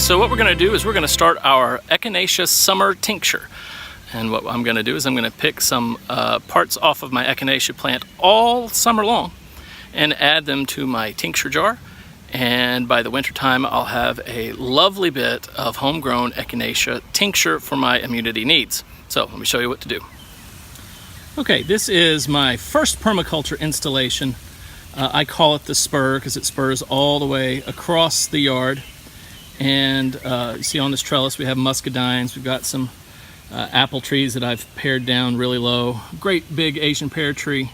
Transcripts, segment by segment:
So what we're going to do is we're going to start our Echinacea summer tincture. And what I'm going to do is I'm going to pick some parts off of my Echinacea plant all summer long and add them to my tincture jar. And by the winter time, I'll have a lovely bit of homegrown Echinacea tincture for my immunity needs. So let me show you what to do. Okay, this is my first permaculture installation. I call it the spur because it spurs all the way across the yard. And you see on this trellis we have muscadines. We've got some apple trees that I've pared down really low. Great big Asian pear tree.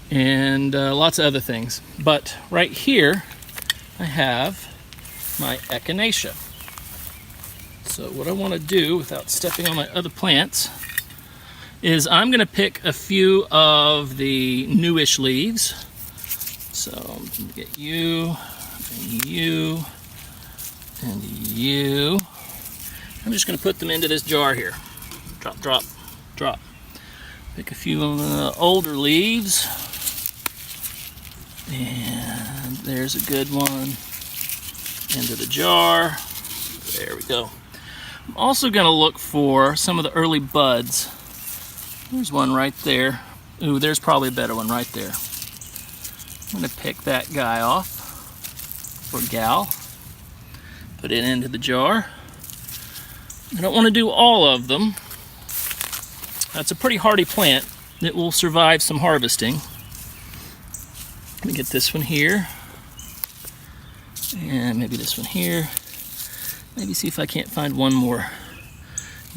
And lots of other things. But right here I have my Echinacea. So what I want to do without stepping on my other plants is I'm going to pick a few of the newish leaves. So I'm going to get you, and you, and you. I'm just going to put them into this jar here. Drop, drop, drop. Pick a few of the older leaves. And there's a good one. Into the jar. There we go. I'm also going to look for some of the early buds. There's one right there. Ooh, there's probably a better one right there. I'm going to pick that guy off, or gal. Put it into the jar. I don't want to do all of them. That's a pretty hardy plant that will survive some harvesting. Let me get this one here. And maybe this one here. Maybe see if I can't find one more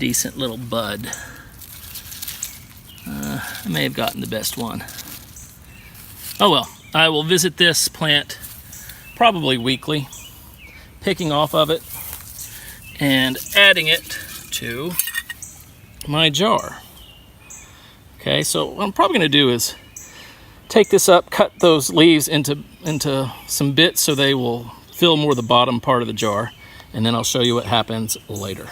decent little bud. I may have gotten the best one. Oh well, I will visit this plant probably weekly, picking off of it and adding it to my jar. Okay, so what I'm probably going to do is take this up, cut those leaves into some bits so they will fill more of the bottom part of the jar, and then I'll show you what happens later.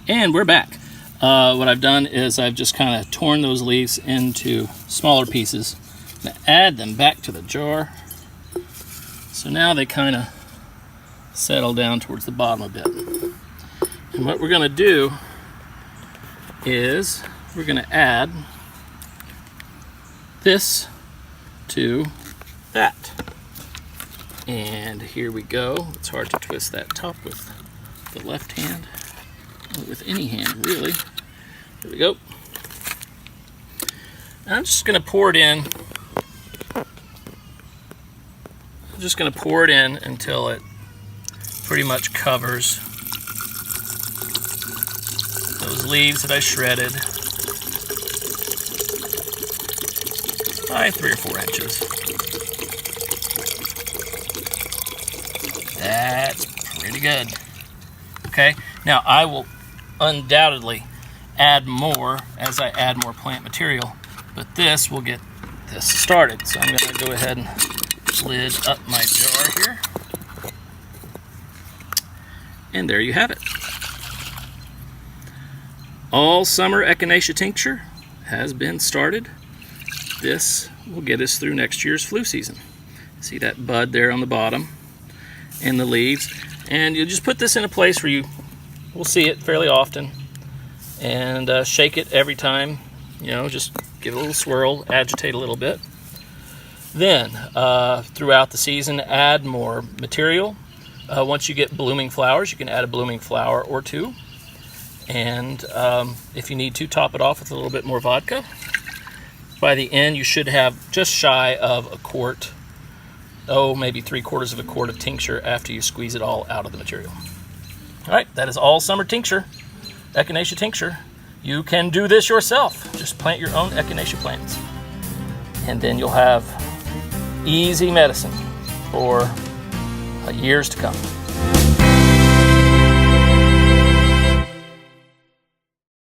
And we're back. What I've done is I've just kind of torn those leaves into smaller pieces and add them back to the jar. So now they kind of settle down towards the bottom a bit. And what we're going to do is we're going to add this to that. And here we go. It's hard to twist that top with the left hand, or with any hand really. There we go. And I'm just going to pour it in. I'm just going to pour it in until it pretty much covers those leaves that I shredded by 3 or 4 inches. That's pretty good. Okay, now I will undoubtedly add more as I add more plant material, but this will get this started. So I'm going to go ahead and lid up my jar here. And there you have it. All summer Echinacea tincture has been started. This will get us through next year's flu season. See that bud there on the bottom and the leaves. And you'll just put this in a place where you will see it fairly often. And shake it every time, you know, just give it a little swirl, agitate a little bit. Then, throughout the season, add more material. Once you get blooming flowers, you can add a blooming flower or two. And if you need to, top it off with a little bit more vodka. By the end, you should have just shy of a quart, maybe 3/4 of a quart of tincture after you squeeze it all out of the material. All right, that is all summer tincture. Echinacea tincture. You can do this yourself. Just plant your own Echinacea plants. And then you'll have easy medicine for years to come.